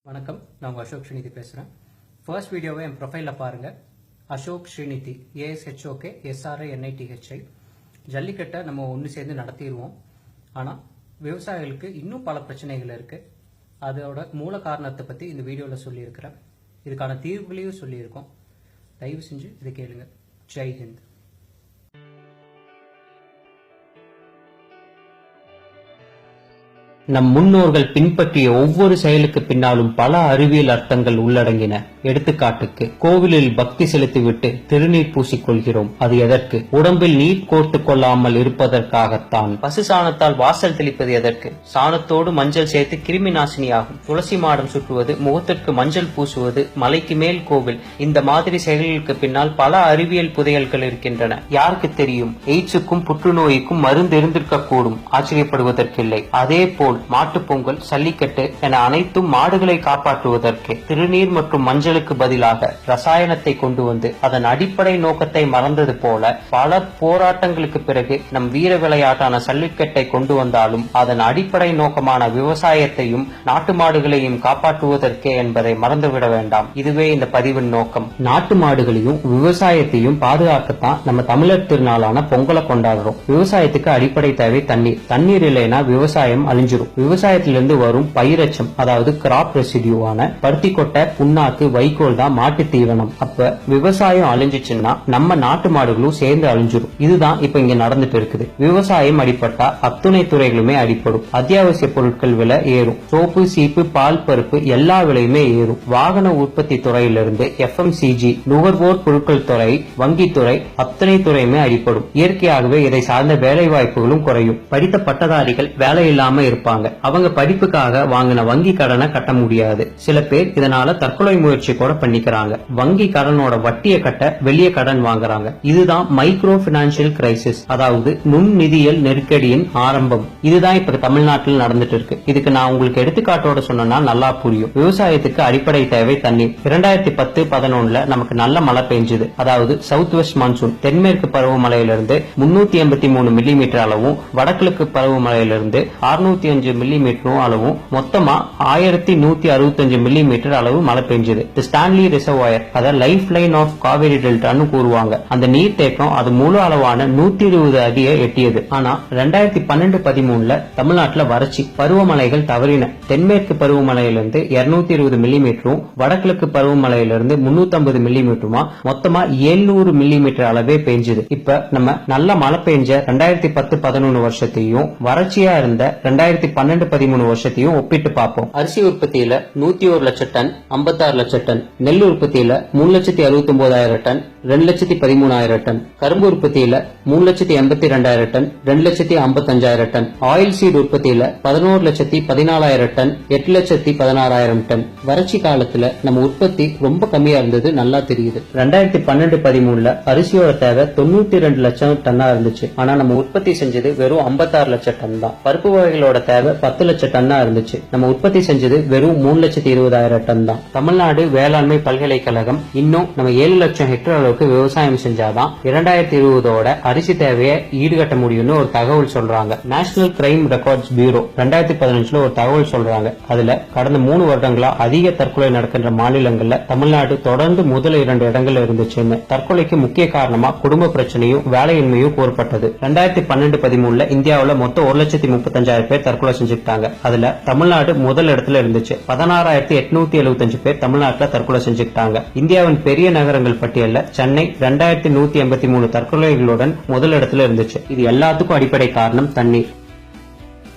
வணக்கம், நான் உங்கள் அசோக் ஸ்ரீநிதி பேசுகிறேன். ஃபர்ஸ்ட் வீடியோவை என் ப்ரொஃபைலில் பாருங்கள். Ashok Srinidhi, ASHOK SRINITHI. ஜல்லிக்கட்டை நம்ம ஒன்று சேர்ந்து நடத்திடுவோம். ஆனால் விவசாயிகளுக்கு இன்னும் பல பிரச்சனைகள் இருக்குது. அதோட மூல காரணத்தை பற்றி இந்த வீடியோவில் சொல்லியிருக்கிறேன். இதுக்கான தீர்வுகளையும் சொல்லியிருக்கோம். தயவு செஞ்சு இதை கேளுங்க. ஜெய் ஹிந்த். நம் முன்னோர்கள் பின்பற்றிய ஒவ்வொரு செயலுக்கு பின்னாலும் பல அறிவியல் அர்த்தங்கள் உள்ளடங்கின. எடுத்துக்காட்டுக்கு, கோவிலில் பக்தி செலுத்திவிட்டு திருநீர் பூசிக்கொள்கிறோம். அது எதற்கு? உடம்பில் நீர் கோர்த்து கொள்ளாமல் இருப்பதற்காகத்தான். பசு சாணத்தால் வாசல் தெளிப்பது எதற்கு? சாணத்தோடு மஞ்சள் சேர்த்து கிருமி நாசினியாகும். துளசி மாடம் சுற்றுவது, முகத்திற்கு மஞ்சள் பூசுவது, மலைக்கு மேல் கோவில், இந்த மாதிரி செயல்களுக்கு பின்னால் பல அறிவியல் புதையல்கள் இருக்கின்றன. யாருக்கு தெரியும், எய்ட்ஸுக்கும் புற்றுநோய்க்கும் மருந்து இருந்திருக்க கூடும். ஆச்சரியப்படுவதற்கில்லை. அதே போல் மாட்டுப்பொங்கல், சல்லிக்கட்டு என அனைத்தும் மாடுகளை காப்பாற்றுவதற்கு. திருநீர் மற்றும் மஞ்சளுக்கு பதிலாக ரசாயனத்தை கொண்டு வந்து அதன் அடிப்படை நோக்கத்தை மறந்தது போல பல போராட்டங்களுக்கு பிறகு நம் வீர விளையாட்டான சல்லிக்கட்டை கொண்டு வந்தாலும் அதன் அடிப்படை நோக்கமான விவசாயத்தையும் நாட்டு மாடுகளையும் காப்பாற்றுவதற்கே என்பதை மறந்துவிட வேண்டாம். இதுவே இந்த பதிவின் நோக்கம். நாட்டு மாடுகளையும் விவசாயத்தையும் பாதுகாக்கத்தான் நம்ம தமிழர் திருநாளான பொங்கலை கொண்டாடுறோம். விவசாயத்துக்கு அடிப்படை தேவை தண்ணீர். தண்ணீர் இல்லைன்னா விவசாயம் அழிஞ்சிடும். விவசாயத்திலிருந்து வரும் பயிரச்சம், அதாவது கிராப் ரெசிடியூவான பருத்தி கொட்டை, புண்ணாக்கு, வைக்கோல் தான் மாட்டு தீவனம். அப்ப விவசாயம் அழிஞ்சிச்சுன்னா நம்ம நாட்டு மாடுகளும் சேர்ந்து அழிஞ்சிடும். இதுதான் இப்ப இங்க நடந்துட்டு இருக்குது. விவசாயம் அடிப்பட்டா அத்துணை துறைகளுமே அடிப்படும். அத்தியாவசிய பொருட்கள் விலை ஏறும். சோப்பு, சீப்பு, பால், பருப்பு எல்லா விலையுமே ஏறும். வாகன உற்பத்தி துறையிலிருந்து FMCG, நுகர்வோர் பொருட்கள் துறை, வங்கித்துறை, அத்தனை துறையுமே அடிப்படும். இயற்கையாகவே இதை சார்ந்த வேலை வாய்ப்புகளும் குறையும். படித்த பட்டதாரிகள் வேலை இல்லாம இருப்பாங்க. அவங்க படிப்புக்காக வாங்கின வங்கி கடனை கட்ட முடியாது. சில பேர் இதனால தற்கொலை முயற்சி கூட பண்ணிக்கிறாங்க. வங்கி கடனோட வட்டியை கட்ட வெளியே கடன் வாங்குறாங்க. இதுதான் மைக்ரோ பினான்சியல் கிரைசிஸ், அதாவது நுண் நிதியியல் நெருக்கடியின் ஆரம்பம். இதுதான் இப்ப தமிழ்நாட்டில் நடந்துட்டு இருக்கு. இதுக்கு நான் உங்களுக்கு எடுத்துக்காட்டோட சொன்னா நல்லா புரியும். விவசாயத்துக்கு அடிப்படை தேவை தண்ணீர். 2010-11 நமக்கு நல்ல மழை பெஞ்சது. அதாவது சவுத் வெஸ்ட் மான்சூன் தென்மேற்கு பருவமழையிலிருந்து 383 மில்லிமீட்டர் அளவும், வடகிழக்கு பருவமழையிலிருந்து 605 மில்லிமீட்டரும் அளவும், மொத்தமா 1165 மில்லிமீட்டர் அளவு மழை பெஞ்சது. ஸ்டான்லி ரிசர்வாயர், அத லைஃப் லைன் ஆஃப் காவேரி டெல்டான்னு கூறுவாங்க. அந்த நீர் தேக்கம் அது முழு அளவான 120 அடியை எட்டியது. ஆனா 2012-13 தமிழ்நாட்டில் வறட்சி, பருவமழைகள் தவறின. தென்மேற்கு பருவமழையிலிருந்து 220 மில்லிமீட்டரும், வடகிழக்கு பருவமழையிலிருந்து 350 மில்லிமீட்டருமா, மொத்தமா 700 மில்லிமீட்டர் அளவே பெஞ்சது. இப்ப நம்ம நல்ல மழை பெஞ்ச 2010-11 வருஷத்தையும் வறட்சியா இருந்த 2012-13 வருஷத்தையும் ஒப்பிட்டு பார்ப்போம். அரிசி உற்பத்தியில 101 லட்சம் டன், 56 லட்சம் டன். நெல் உற்பத்தியில 3,69,000 டன், 2,13,000 டன். கரும்பு உற்பத்தியில 3,82,000 டன், 2,55,000 டன். ஆயில் சீட் உற்பத்தியில 11,14,000 டன், 8,16,000 டன். வறட்சி காலத்துல நம்ம உற்பத்தி ரொம்ப கம்மியா இருந்தது நல்லா தெரியுது. 2012-13 அரிசியோட தேவை 92 லட்சம் டன்னா இருந்துச்சு. ஆனா நம்ம உற்பத்தி செஞ்சது வெறும் 56 லட்சம் டன் தான். பருப்பு வகைகளோட தேவை 10 லட்சம் டன்னா இருந்துச்சு. நம்ம உற்பத்தி செஞ்சது வெறும் 3,20,000 டன் தான். தமிழ்நாடு வேளாண்மை பல்கலைக்கழகம் இன்னும் நம்ம 7 லட்சம் ஹெக்டேர் அளவுக்கு விவசாயம் செஞ்சாதான் 2020 அரிசி தேவையை ஈடுகட்ட முடியும்னு ஒரு தகவல் சொல்றாங்க. நேஷனல் கிரைம் ரெக்கார்ட்ஸ் பியூரோ 2015 ஒரு தகவல் சொல்றாங்க. அதுல கடந்த 3 வருடங்களா அதிக தற்கொலை நடக்கின்ற மாநிலங்கள்ல தமிழ்நாடு தொடர்ந்து முதல் 2 இடங்கள்ல இருந்துச்சுன்னு. தற்கொலைக்கு முக்கிய காரணமா குடும்ப பிரச்சனையும் வேலையின்மையும் கூறப்பட்டது. 2012-13 இந்தியாவில் மொத்தம் 1,35,000 பேர் தற்கொலை செஞ்சுக்கிட்டாங்க. அதுல தமிழ்நாடு முதல் இடத்துல இருந்துச்சு. 16,875 பேர் தமிழ்நாட்டில் தற்கொலை செஞ்சுக்கிட்டாங்க. இந்தியாவின் பெரிய நகரங்கள் பட்டியல்ல சென்னை 2,183 தற்கொலைகளுடன் முதல் இடத்துல இருந்துச்சு. இது எல்லாத்துக்கும் அடிப்படை காரணம் தண்ணீர்.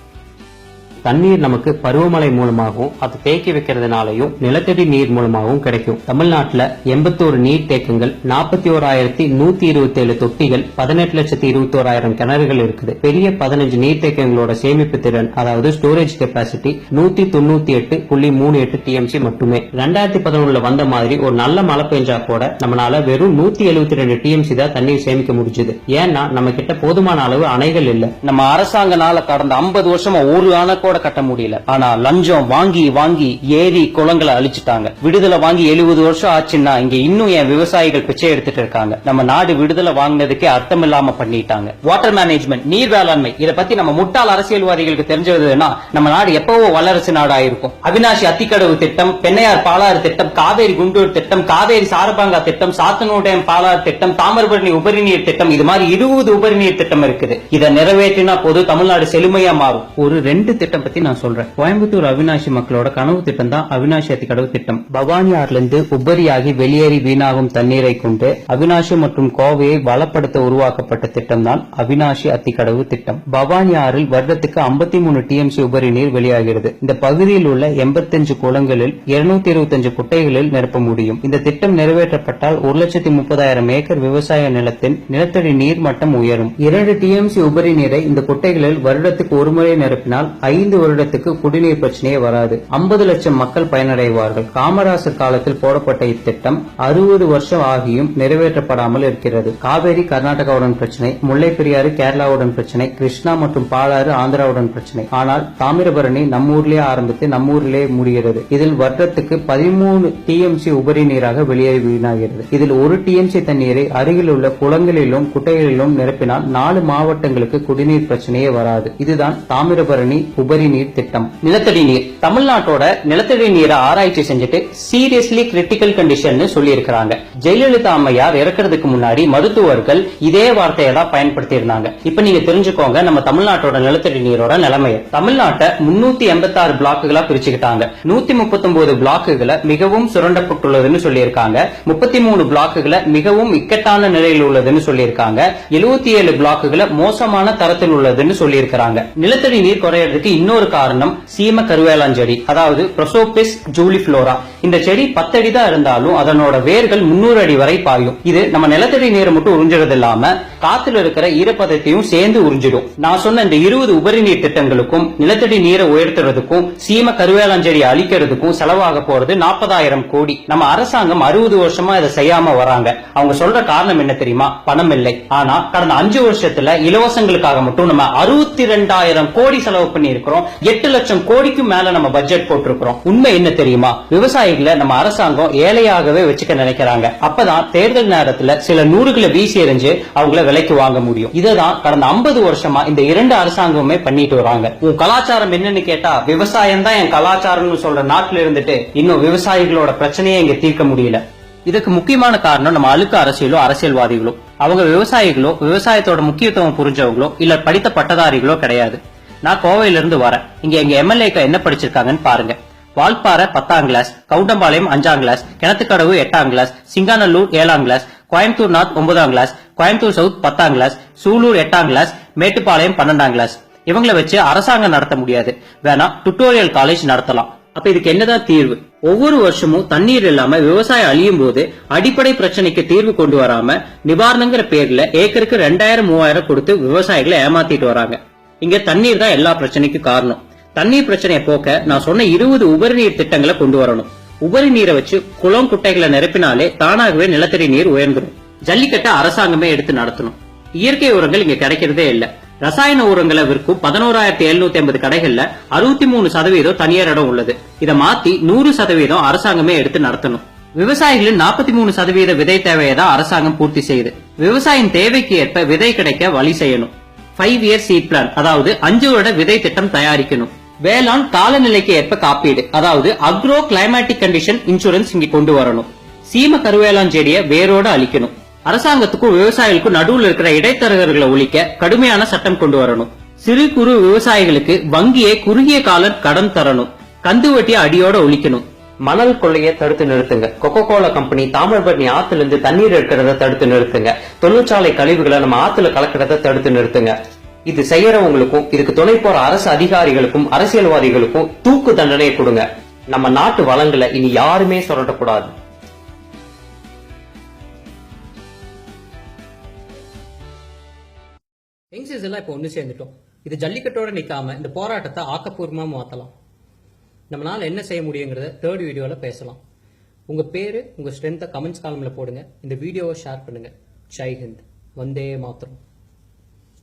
தண்ணீர் நமக்கு பருவமழை மூலமாகவும் அது தேக்கி வைக்கிறதுனாலையும் நிலத்தடி நீர் மூலமாகவும் கிடைக்கும். தமிழ்நாட்டில் 81 நீர் தேக்கங்கள், 41,127 தொட்டிகள், 18,21,000 கிணறுகள் இருக்குது. பெரிய 15 நீர் தேக்கங்களோட சேமிப்பு திறன், அதாவது ஸ்டோரேஜ் கெப்பாசிட்டி 198.38 TMC மட்டுமே. 2011 வந்த மாதிரி ஒரு நல்ல மழை பெஞ்சா கூட நம்மளால வெறும் 172 TMC தான் தண்ணீர் சேமிக்க முடிஞ்சது. ஏன்னா நம்ம கிட்ட போதுமான அளவு அணைகள் இல்ல. நம்ம அரசாங்கனால கடந்த 50 வருஷமா ஒரு அணை கூட கட்ட முடியல. ஆனா லஞ்சம் வாங்கி வாங்கி ஏரி குளங்களை அழிச்சிட்டாங்க. விடுதலை வாங்கி 70 வருஷம் ஆச்சுன்னா இங்க இன்னும் என் விவசாயிகள் பிச்சை எடுத்துட்டு இருக்காங்க. நம்ம நாடு விடுதலை வாங்கினதுக்கே அர்த்தம் இல்லாம பண்ணிட்டாங்க. வாட்டர் மேனேஜ்மெண்ட், நீர் வேளாண்மை, இத பத்தி நம்ம முட்டாள் அரசியல்வாதிகளுக்கு தெரிஞ்சதுன்னா நம்ம நாடு எப்பவோ வல்லரசு நாடா இருக்கும். அவினாசி அத்திக்கடவு திட்டம், பெண்ணையார் பாலாறு திட்டம், காவேரி குண்டூர் திட்டம், காவேரி சாரபாங்கா திட்டம், சாத்தனூர் பாலாறு திட்டம், தாமிரபரணி உபரிநீர் திட்டம், இது மாதிரி 20 உபரிநீர் திட்டம் இருக்குது. இதை நிறைவேற்றினா போது தமிழ்நாடு செழுமையா மாறும். ஒரு 2 திட்டம் பத்தி நான் சொல்றேன். கோயம்புத்தூர் அவினாசி மக்களோட கனவு திட்டம் தான் அவினாசி அத்திக்கடவு திட்டம். பவானி ஆறிலிருந்து உபரியாகி வெளியேறி வீணாகும் தண்ணீரை கொண்டு அவினாசி மற்றும் கோவையை வளப்படுத்த உருவாக்கப்பட்ட திட்டம் தான் அவினாசி அத்திக்கடவு திட்டம். பவானி ஆறில் வருடத்துக்கு 53 டிஎம்சி உபரி நீர் வெளியாகிறது. இந்த பகுதியில் உள்ள 85 குளங்களில் 225 குட்டைகளில் நிரப்ப முடியும். இந்த திட்டம் நிறைவேற்றப்பட்டால் 1,30,000 ஏக்கர் விவசாய நிலத்தின் நிலத்தடி நீர் மட்டம் உயரும். 2 டிஎம்சி உபரி நீரை இந்த குட்டைகளில் வருடத்துக்கு ஒரு முறை நிரப்பினால் 5 வருடத்துக்கு குடிநீர் பிரச்சனையே வராது. 50 லட்சம் மக்கள் பயனடைவார்கள். காமராசர் காலத்தில் போடப்பட்ட இத்திட்டம் 60 வருஷம் ஆகியும் நிறைவேற்றப்படாமல் இருக்கிறது. காவேரி கர்நாடகாவுடன் பிரச்சனை, முல்லை பெரியாறு கேரளாவுடன் பிரச்சனை, கிருஷ்ணா மற்றும் பாலாறு ஆந்திராவுடன் பிரச்சனை. ஆனால் தாமிரபரணி நம்மூர்லேயே ஆரம்பித்து நம்மூரிலே முடிகிறது. இதில் வருடத்துக்கு 13 டிஎம்சி உபரி நீராக வெளியேறி வீணாகிறது. இதில் 1 டிஎம்சி தண்ணீரை அருகில் உள்ள குளங்களிலும் குட்டைகளிலும் நிரப்பினால் 4 மாவட்டங்களுக்கு குடிநீர் பிரச்சனையே வராது. இதுதான் தாமிரபரணி உபரி நீர் திட்டம். நிலத்தடி நீர், தமிழ்நாட்டோட நிலத்தடி நீரை ஆராய்ச்சி செஞ்சுட்டு சீரியஸ்லி கிரிட்டிக்கல் கண்டிஷன் சொல்லி இருக்கிறாங்க. ஜெயலலிதா அம்மையார் இறக்கிறதுக்கு முன்னாடி மருத்துவர்கள் இதே வார்த்தையை தான் பயன்படுத்தி இருந்தாங்க. இப்ப நீங்க தெரிஞ்சுக்கோங்க நம்ம தமிழ்நாட்டோட நிலத்தடி நீரோட நிலைமையை. தமிழ்நாட்டை 386 பிளாக்குகளா பிரிச்சுக்கிட்டாங்க. 139 பிளாக்குகளை மிகவும் சுரண்டப்பட்டுள்ளதுன்னு சொல்லியிருக்காங்க. 33 பிளாக்குகளை மிகவும் இக்கட்டான நிலையில் உள்ளதுன்னு சொல்லியிருக்காங்க. 77 பிளாக்குகளை மோசமான தரத்தில் உள்ளதுன்னு சொல்லியிருக்காங்க. நிலத்தடி நீர் குறையறதுக்கு இன்னொரு காரணம் சீம கருவேலாஞ்செடி, அதாவது ப்ரோசோபிஸ் ஜூலிஃப்ளோரா. இந்த செடி 10 அடி தான் இருந்தாலும் அதனோட வேர்கள் 300 அடி வரை பாயும். இது நம்ம நிலத்தடி நீரை மட்டும் உறிஞ்சுறது இல்லாம காத்துல இருக்கிற ஈரப்பதத்தையும் சேர்ந்து உறிஞ்சிடும். நான் சொன்ன இந்த 20 உபரி நீர் திட்டங்களுக்கும் நிலத்தடி நீரை உயர்த்துறதுக்கும் சீம கருவேலாஞ்செடி அழிக்கிறதுக்கும் செலவாக போறது 40,000 கோடி. நம்ம அரசாங்கம் 60 வருஷமா இதை செய்யாம வராங்க. அவங்க சொல்ற காரணம் என்ன தெரியுமா? பணம் இல்லை. ஆனா கடந்த 5 வருஷத்துல இலவசங்களுக்காக மட்டும் நம்ம 62,000 கோடி செலவு பண்ணி இருக்கிறோம். 8 லட்சம் கோடிக்கும் மேல நம்ம பட்ஜெட் போட்டிருக்கிறோம். உண்மை என்ன தெரியுமா? விவசாயிகளை நம்ம அரசாங்கம் ஏழையாகவே வச்சுக்க நினைக்கிறாங்க. அப்பதான் தேர்தல் நேரத்துல சில நூறுகளை வீசி எறிஞ்சு அவங்கள விலைக்கு வாங்க முடியும். இததான் கடந்த 50 வருஷமா இந்த 2 அரசாங்கமே பண்ணிட்டு வராங்க. உன் கலாச்சாரம் என்னன்னு கேட்டா விவசாயம் தான் என் கலாச்சாரம்னு சொல்ற நாட்டில இருந்துட்டு இன்னும் விவசாயிகளோட பிரச்சனையே இங்க தீர்க்க முடியல. இதுக்கு முக்கியமான காரணம் நம்ம அழுக்க அரசியலோ அரசியல்வாதிகளோ. அவங்க விவசாயிகளோ விவசாயத்தோட முக்கியத்துவம் புரிஞ்சவங்களோ இல்ல படித்த பட்டதாரிகளோ கிடையாது. நான் கோவையில இருந்து வரேன். இங்க எங்க எம்எல்ஏக்கு என்ன படிச்சிருக்காங்கன்னு பாருங்க. வால்பாறை 10ஆம் கிளாஸ், கவுண்டம்பாளையம் 5ஆம் கிளாஸ், கிணத்துக்கடவு 8ஆம் கிளாஸ், சிங்காநல்லூர் 7ஆம் கிளாஸ், கோயம்புத்தூர் நார்த் 9ஆம் கிளாஸ், கோயம்புத்தூர் சவுத் 10ஆம் கிளாஸ், சூலூர் 8ஆம் கிளாஸ், மேட்டுப்பாளையம் 12ஆம் கிளாஸ். இவங்களை வச்சு அரசாங்கம் நடத்த முடியாது. வேணா டுட்டோரியல் காலேஜ் நடத்தலாம். அப்ப இதுக்கு என்னதான் தீர்வு? ஒவ்வொரு வருஷமும் தண்ணீர் இல்லாம விவசாயம் அழியும் போது அடிப்படை பிரச்சனைக்கு தீர்வு கொண்டு வராம நிவாரணங்கிற பேர்ல ஏக்கருக்கு 2000-3000 கொடுத்து விவசாயிகளை ஏமாத்திட்டு வராங்க. இங்க தண்ணீர் தான் எல்லா பிரச்சனைக்கும் காரணம். தண்ணீர் பிரச்சனையை போக்க நான் சொன்ன 20 உபரி நீர் திட்டங்களை கொண்டு வரணும். உபரி நீரை வச்சு குளம் குட்டைகளை நிரப்பினாலே தானாகவே நிலத்தடி நீர் உயர்ந்துடும். ஜல்லிக்கட்டை அரசாங்கமே எடுத்து நடத்தணும். இயற்கை உரங்கள் இங்க கிடைக்கிறதே இல்ல. ரசாயன உரங்களை விற்கும் 11,750 கடைகள்ல 63% தனியார் இடம் உள்ளது. இதை மாத்தி 100% அரசாங்கமே எடுத்து நடத்தணும். விவசாயிகளின் 43% விதை தேவையை தான் அரசாங்கம் பூர்த்தி செய்யுது. விவசாயின் தேவைக்கு ஏற்ப விதை கிடைக்க வழி செய்யணும். 5 இயர் சீட் பிளான், அதாவது 5 வருட விதை திட்டம் தயாரிக்கணும். வேளாண் காலநிலைக்கு ஏற்ப காப்பீடு, அதாவது அக்ரோ கிளைமேட்டிக் கண்டிஷன் இன்சூரன்ஸ் இங்க கொண்டு வரணும். சீம கருவேலாஞ்செடியை வேரோட அழிக்கணும். அரசாங்கத்துக்கும் விவசாயிகளுக்கும் நடுவில் இருக்கிற இடைத்தரகர்களை ஒழிக்க கடுமையான சட்டம் கொண்டு வரணும். சிறு குறு விவசாயிகளுக்கு வங்கியை குறுகிய கால கடன் தரணும். கந்து வட்டியை அடியோட ஒழிக்கணும். மணல் கொள்ளையை தடுத்து நிறுத்துங்க. கொக்கோ கோலா கம்பெனி தாமிரபரணி ஆத்துல இருந்து தண்ணீர் எடுக்கிறத தடுத்து நிறுத்துங்க. தொழிற்சாலை கழிவுகளை நம்ம ஆத்துல கலக்கிறத தடுத்து நிறுத்துங்க. இது செய்யறவங்களுக்கும் இதுக்கு துணை போற அரசு அதிகாரிகளுக்கும் அரசியல்வாதிகளுக்கும் தூக்கு தண்டனை கொடுங்க. நம்ம நாட்டு வளங்களை இனி யாருமே சுரண்டக்கூடாது. யங்ஸ்டர்ஸ் எல்லாம் இப்போ ஒன்று சேர்ந்துட்டோம். இது ஜல்லிக்கட்டோட நிக்காம இந்த போராட்டத்தை ஆக்கப்பூர்வமா மாத்தலாம். நம்மளால என்ன செய்ய முடியுங்கிறத 3rd வீடியோல பேசலாம். உங்க பேரு உங்க ஸ்ட்ரென்த்தை கமெண்ட்ஸ் காலம்ல போடுங்க. இந்த வீடியோவை ஷேர் பண்ணுங்க. ஜெய் ஹிந்த். வந்தே மாதரம்.